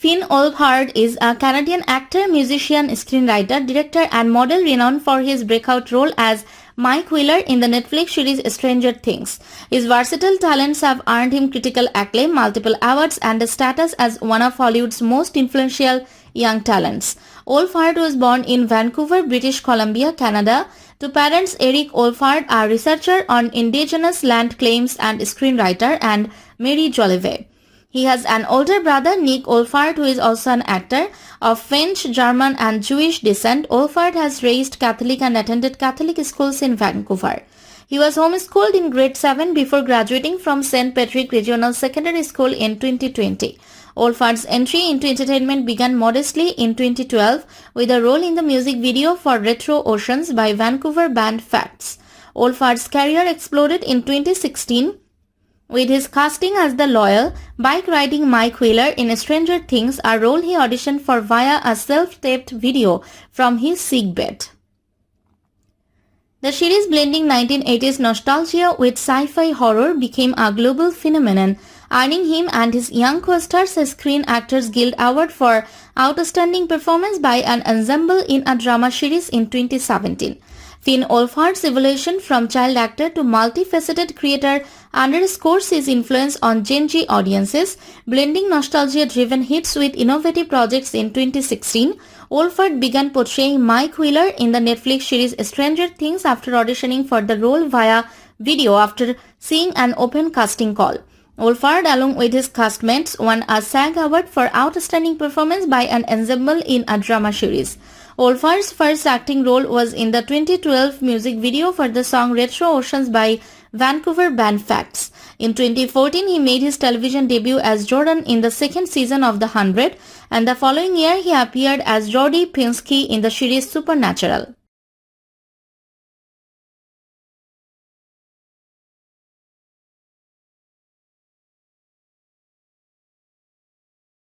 Finn Wolfhard is a Canadian actor, musician, screenwriter, director and model renowned for his breakout role as Mike Wheeler in the Netflix series Stranger Things. His versatile talents have earned him critical acclaim, multiple awards and a status as one of Hollywood's most influential young talents. Wolfhard was born in Vancouver, British Columbia, Canada, to parents Eric Wolfhard, a researcher on Indigenous land claims and screenwriter, and Mary Jolivet. He has an older brother, Nick Wolfhard, who is also an actor of French, German and Jewish descent. Wolfhard has raised Catholic and attended Catholic schools in Vancouver. He was homeschooled in grade 7 before graduating from St. Patrick Regional Secondary School in 2020. Wolfhard's entry into entertainment began modestly in 2012 with a role in the music video for Retro Oceans by Vancouver band Facts. Wolfhard's career exploded in 2016 with his casting as the loyal, bike-riding Mike Wheeler in Stranger Things, a role he auditioned for via a self-taped video from his sickbed. The series, blending 1980s nostalgia with sci-fi horror, became a global phenomenon, earning him and his young co-stars a Screen Actors Guild Award for Outstanding Performance by an Ensemble in a Drama Series in 2017. Finn Wolfhard's evolution from child actor to multifaceted creator underscores his influence on Gen Z audiences, blending nostalgia-driven hits with innovative projects. In 2016, Wolfhard began portraying Mike Wheeler in the Netflix series Stranger Things after auditioning for the role via video after seeing an open casting call. Wolfhard, along with his castmates, won a SAG Award for Outstanding Performance by an Ensemble in a Drama Series. Wolfhard's first acting role was in the 2012 music video for the song Retro Oceans by Vancouver band Facts. In 2014, he made his television debut as Jordan in the second season of The 100, and the following year he appeared as Jody Pinsky in the series Supernatural.